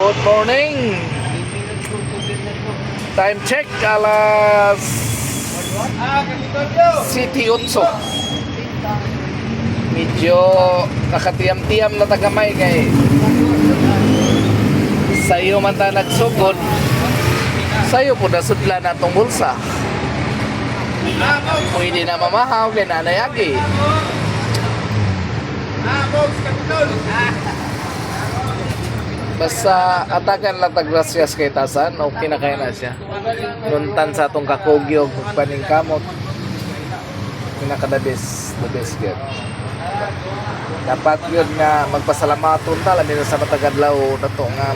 Good morning. Time check alas City 8. Medyo nakatiyam-tiyam na tagamay kay sayo man ta nagsugod. Sayo po na sudla na itong bulsa. Pwede na mamahaw kay nanayagi. Basta atakan lang tagrasyas kay Tasan, okay na kaya na siya. Nuntan sa atong kakugyo, paningkamot. Pinaka the best yun. Dapat yun nga magpasalamaton ta, lamin sa matagadlaw na to nga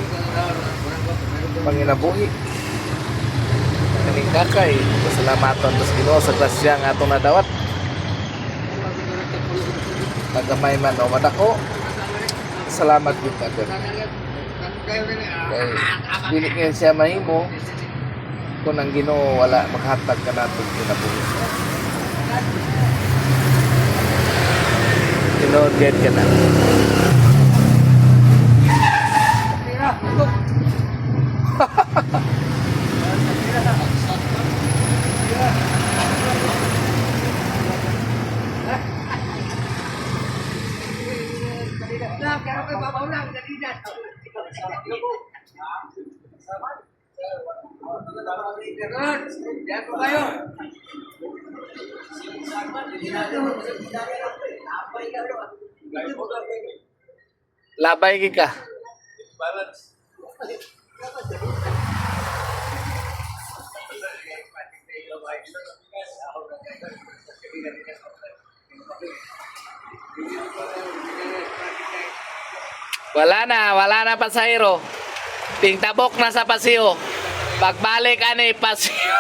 panginabuhi. Kaning kakay, pasalamaton, tapos Ginoo sa grasya nga atong nadawat. Tagamay man o madako, salamat yun agad. Kaya dili ngayon siya mahimo kung ang Ginoo wala maghatag ka natin kinabuhi. Ginoo get ka na. Labay ka. Wala na pasahero. Tingtabok na sa pasiyo. Pagbalik ani pasiyo.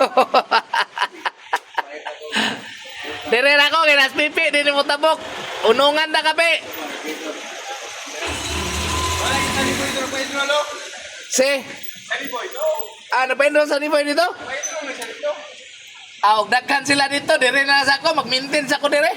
Dire na ko kinas pipi dili mo tabok. Unungan na kape. Si. Ano pa sa Niboy dito? Dagkan sila dito, dire na sa ko, mag-maintenance ako dire.